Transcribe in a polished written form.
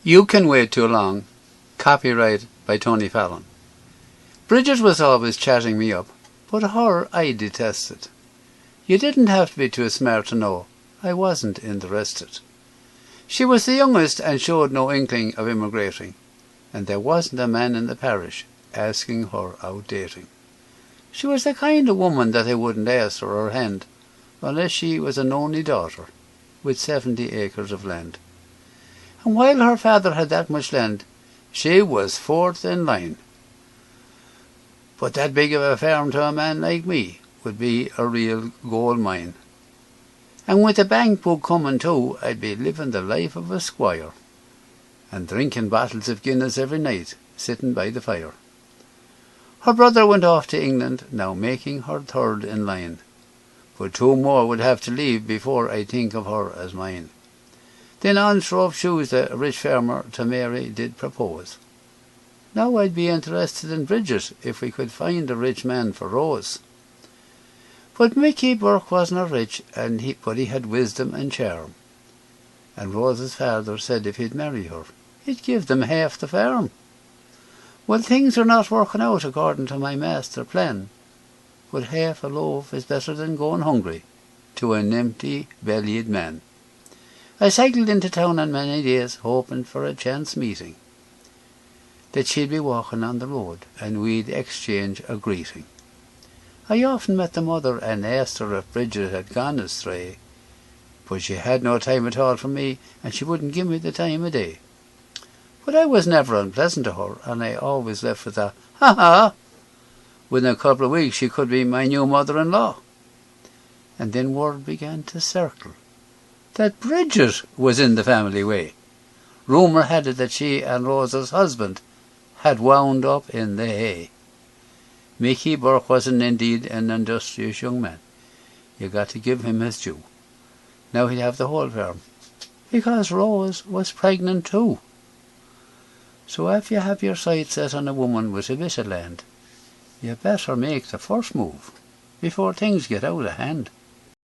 You Can Wait Too Long, copyright by Tony Fallon. Bridget was always chatting me up, but her I detested. You didn't have to be too smart to know I wasn't interested. She was the youngest and showed no inkling of immigrating, and there wasn't a man in the parish asking her out dating. She was the kind of woman that I wouldn't ask for her hand, unless she was an only daughter, with 70 acres of land. And while her father had that much land, she was fourth in line. But that big of a farm to a man like me would be a real gold mine. And with the bank book coming too, I'd be living the life of a squire, and drinking bottles of Guinness every night, sitting by the fire. Her brother went off to England, now making her third in line, but 2 more would have to leave before I'd think of her as mine. Then on Shrove Shoes the rich farmer to Mary did propose. Now I'd be interested in Bridget if we could find a rich man for Rose. But Mickey Burke wasn't rich, but he had wisdom and charm. And Rose's father said if he'd marry her, he'd give them half the farm. Well, things are not working out according to my master plan, but half a loaf is better than going hungry to an empty-bellied man. I cycled into town on many days, hoping for a chance meeting, that she'd be walking on the road, and we'd exchange a greeting. I often met the mother and asked her if Bridget had gone astray, but she had no time at all for me, and she wouldn't give me the time of day. But I was never unpleasant to her, and I always left with a ha-ha. Within a couple of weeks she could be my new mother-in-law. And then word began to circle that Bridget was in the family way. Rumour had it that she and Rosa's husband had wound up in the hay. Mickey Burke wasn't indeed an industrious young man. You got to give him his due. Now he'd have the whole farm, because Rose was pregnant too. So if you have your sights set on a woman with a bit of land, you better make the first move before things get out of hand.